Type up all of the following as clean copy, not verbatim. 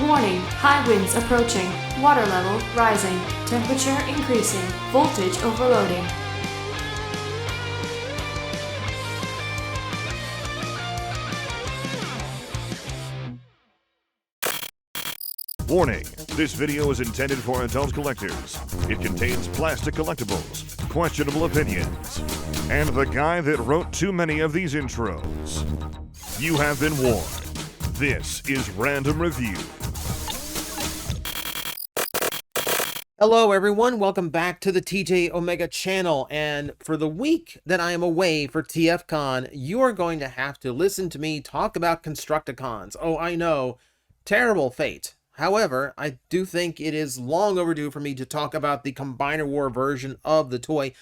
Warning, high winds approaching, water level rising, temperature increasing, voltage overloading. Warning, this video is intended for adult collectors. It contains plastic collectibles, questionable opinions, and the guy that wrote too many of these intros. You have been warned. This is Random Review. Hello everyone, welcome back to the TJOmega channel, and for the week that I am away for TFCon, you are going to have to listen to me talk about Constructicons. Oh, I know, terrible fate. However, I do think it is long overdue for me to talk about the Combiner War version of the toy,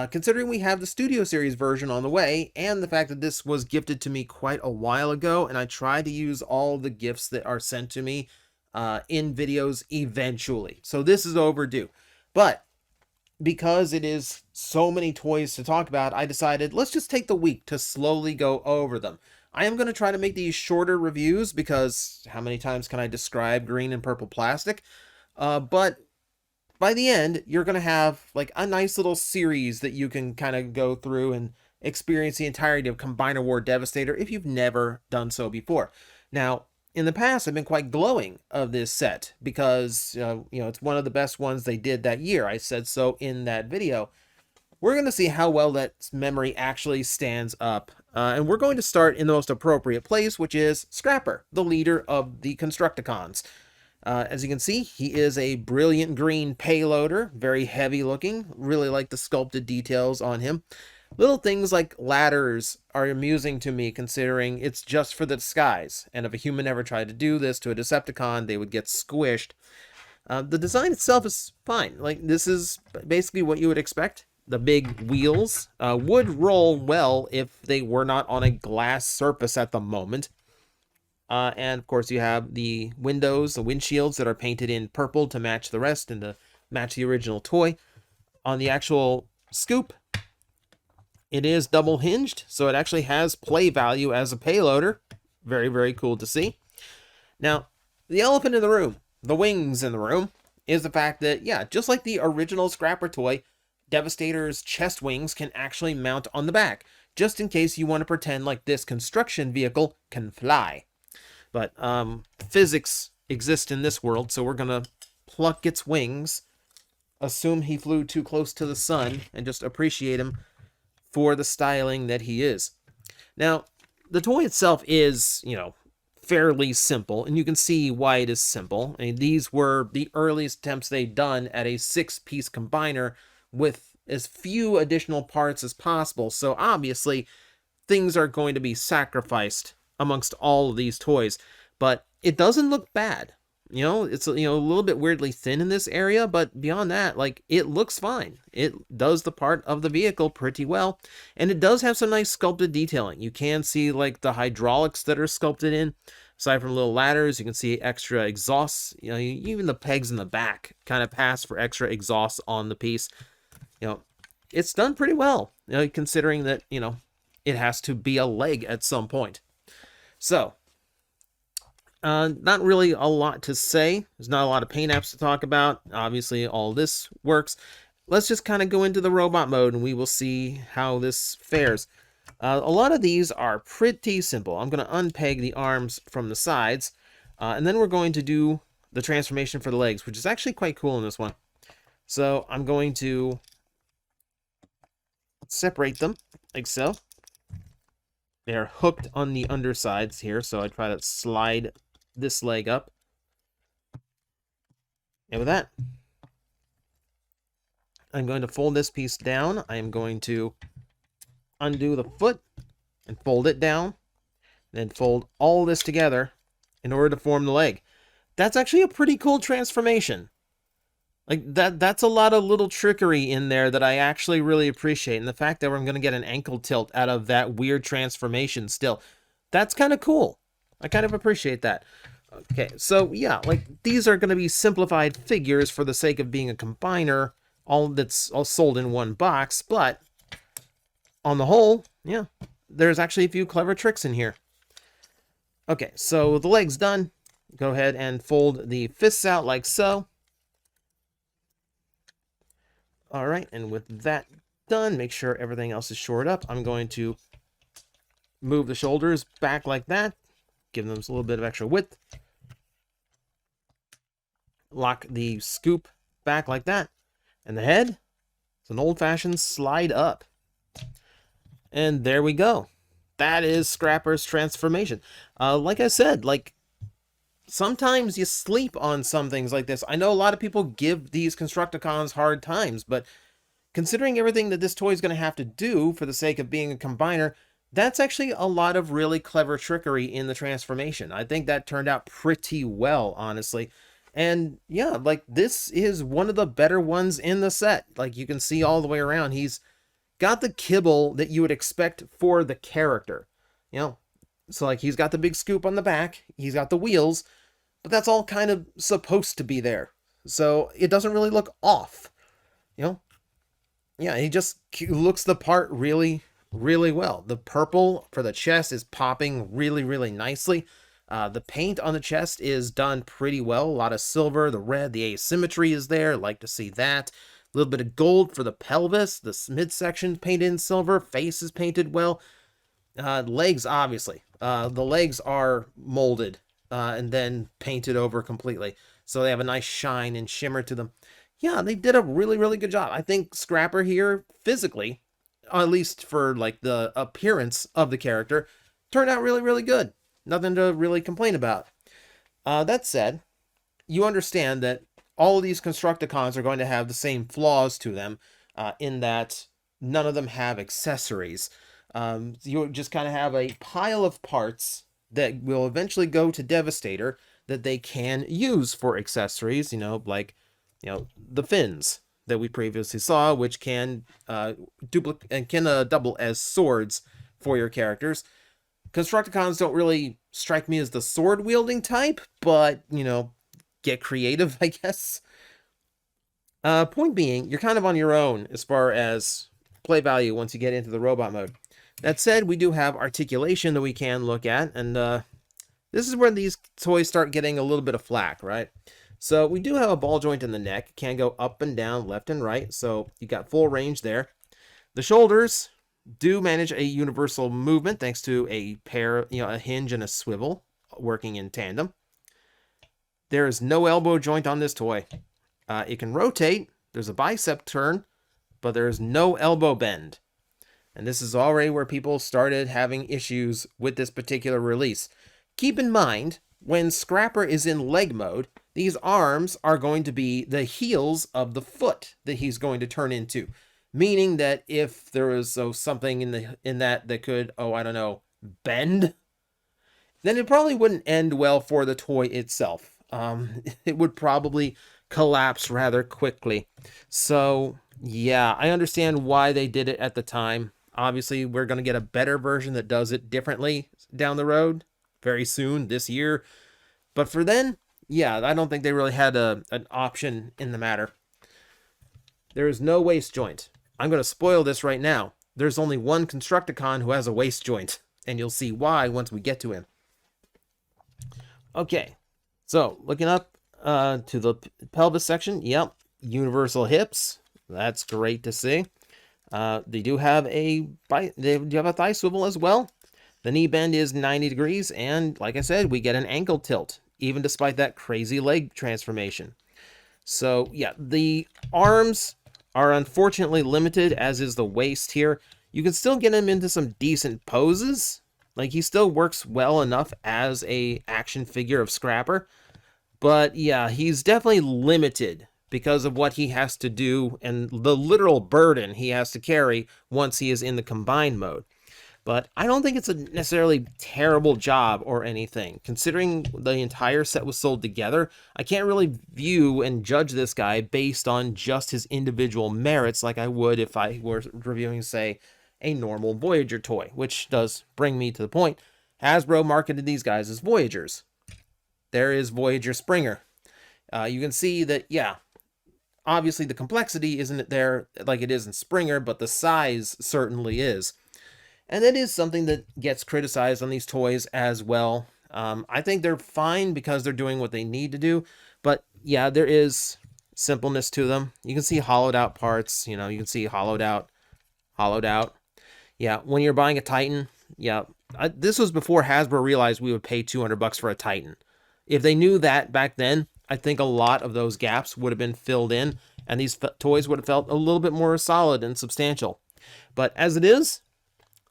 considering we have the Studio Series version on the way, and the fact that this was gifted to me quite a while ago, and I try to use all the gifts that are sent to me in videos eventually. So this is overdue. But because it is so many toys to talk about, I decided let's just take the week to slowly go over them. I am going to try to make these shorter reviews because how many times can I describe green and purple plastic? But by the end, you're going to have like a nice little series that you can kind of go through and experience the entirety of Combiner War Devastator if you've never done so before. Now, in the past, I've been quite glowing of this set because, it's one of the best ones they did that year. I said so in that video. We're going to see how well that memory actually stands up. And we're going to start in the most appropriate place, which is Scrapper, the leader of the Constructicons. As you can see, he is a brilliant green payloader, very heavy looking. Really like the sculpted details on him. Little things like ladders are amusing to me, considering it's just for the disguise. And if a human ever tried to do this to a Decepticon, they would get squished. The design itself is fine. Like, this is basically what you would expect. The big wheels would roll well if they were not on a glass surface at the moment. And of course you have the windows, the windshields that are painted in purple to match the rest and to match the original toy. On the actual scoop, it is double hinged, so it actually has play value as a payloader. Very, very cool to see. Now, the elephant in the room, the wings in the room, is the fact that, yeah, just like the original Scrapper toy, Devastator's chest wings can actually mount on the back, just in case you want to pretend like this construction vehicle can fly. But physics exist in this world, so we're going to pluck its wings, assume he flew too close to the sun, and just appreciate him for the styling that he is. Now, the toy itself is, fairly simple, and you can see why it is simple. I mean, these were the earliest attempts they'd done at a 6-piece combiner with as few additional parts as possible, so obviously things are going to be sacrificed amongst all of these toys, but it doesn't look bad. It's a little bit weirdly thin in this area, but beyond that, like, it looks fine. It does the part of the vehicle pretty well, and it does have some nice sculpted detailing. You can see like the hydraulics that are sculpted in. Aside from little ladders, you can see extra exhausts. Even the pegs in the back kind of pass for extra exhausts on the piece. It's done pretty well, considering that, it has to be a leg at some point. So, not really a lot to say. There's not a lot of paint apps to talk about. Obviously, all this works. Let's just kind of go into the robot mode and we will see how this fares. A lot of these are pretty simple. I'm going to unpeg the arms from the sides, and then we're going to do the transformation for the legs, which is actually quite cool in this one. So, I'm going to separate them like so. They are hooked on the undersides here, so I try to slide this leg up. And with that, I'm going to fold this piece down. I am going to undo the foot and fold it down, then fold all this together in order to form the leg. That's actually a pretty cool transformation. Like, that's a lot of little trickery in there that I actually really appreciate. And the fact that I'm going to get an ankle tilt out of that weird transformation still, that's kind of cool. I kind of appreciate that. Okay, so yeah, like, these are going to be simplified figures for the sake of being a combiner, all sold in one box, but on the whole, yeah, there's actually a few clever tricks in here. Okay, so the leg's done. go ahead and fold the fists out like so. All right, and with that done, make sure everything else is shored up. I'm going to move the shoulders back like that, give them a little bit of extra width. Lock the scoop back like that. And the head, it's an old-fashioned slide up. And there we go. That is Scrapper's transformation. Like I said, like, sometimes you sleep on some things like this. I know a lot of people give these Constructicons hard times, but considering everything that this toy is going to have to do for the sake of being a combiner, that's actually a lot of really clever trickery in the transformation. I think that turned out pretty well, honestly. And yeah, like, this is one of the better ones in the set. Like, you can see all the way around, he's got the kibble that you would expect for the character. You know, so like, he's got the big scoop on the back, he's got the wheels, but that's all kind of supposed to be there. So it doesn't really look off, you know? Yeah, he just looks the part really, really well. The purple for the chest is popping really, really nicely. The paint on the chest is done pretty well. A lot of silver, the red, the asymmetry is there. Like to see that. A little bit of gold for the pelvis. The midsection painted in silver. Face is painted well. Legs, obviously. The legs are molded and then painted over completely. So they have a nice shine and shimmer to them. Yeah, they did a really, really good job. I think Scrapper here, physically, at least for like the appearance of the character, turned out really, really good. Nothing to really complain about. That said, you understand that all of these Constructicons are going to have the same flaws to them, in that none of them have accessories. You just kind of have a pile of parts that will eventually go to Devastator that they can use for accessories, you know, like, you know, the fins that we previously saw, which can double as swords for your characters. Constructicons don't really strike me as the sword-wielding type, but, you know, get creative, I guess. Point being, you're kind of on your own as far as play value once you get into the robot mode. That said, we do have articulation that we can look at, and this is where these toys start getting a little bit of flack, right? So we do have a ball joint in the neck, can go up and down, left and right, so you got full range there. The shoulders do manage a universal movement thanks to a pair, you know, a hinge and a swivel working in tandem. There is no elbow joint on this toy. It can rotate, there's a bicep turn, but there's no elbow bend. And this is already where people started having issues with this particular release. Keep in mind, when Scrapper is in leg mode, these arms are going to be the heels of the foot that he's going to turn into. Meaning that if there was something in that could, I don't know, bend, then it probably wouldn't end well for the toy itself. It would probably collapse rather quickly. So, yeah, I understand why they did it at the time. Obviously, we're going to get a better version that does it differently down the road very soon, this year. But for then, yeah, I don't think they really had an option in the matter. There is no waist joint. I'm going to spoil this right now. There's only one Constructicon who has a waist joint, and you'll see why once we get to him. Okay, so looking up to the pelvis section, yep, universal hips. That's great to see. They do have a thigh swivel as well. The knee bend is 90 degrees, and like I said, we get an ankle tilt, even despite that crazy leg transformation. So yeah, the arms are unfortunately limited, as is the waist here. You can still get him into some decent poses. Like, he still works well enough as a action figure of Scrapper. But yeah, he's definitely limited because of what he has to do and the literal burden he has to carry once he is in the combined mode. But I don't think it's a necessarily terrible job or anything. Considering the entire set was sold together, I can't really view and judge this guy based on just his individual merits like I would if I were reviewing, say, a normal Voyager toy, which does bring me to the point. Hasbro marketed these guys as Voyagers. There is Voyager Springer. You can see that, yeah, obviously the complexity isn't there like it is in Springer, but the size certainly is. And that is something that gets criticized on these toys as well. I think they're fine because they're doing what they need to do. But yeah, there is simpleness to them. You can see hollowed out parts. You can see hollowed out, hollowed out. Yeah, when you're buying a Titan, yeah, this was before Hasbro realized we would pay $200 for a Titan. If they knew that back then, I think a lot of those gaps would have been filled in, and these toys would have felt a little bit more solid and substantial. But as it is,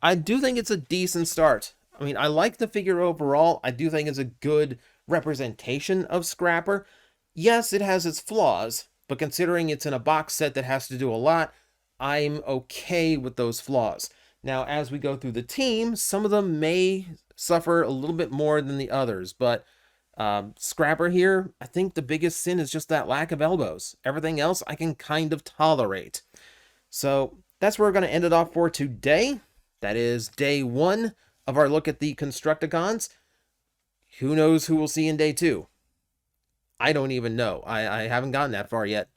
I do think it's a decent start. I mean, I like the figure overall. I do think it's a good representation of Scrapper. Yes, it has its flaws, but considering it's in a box set that has to do a lot, I'm okay with those flaws. Now, as we go through the team, some of them may suffer a little bit more than the others, but Scrapper here, I think the biggest sin is just that lack of elbows. Everything else I can kind of tolerate. So that's where we're going to end it off for today. That is day 1 of our look at the Constructicons. Who knows who we'll see in day 2? I don't even know. I haven't gotten that far yet.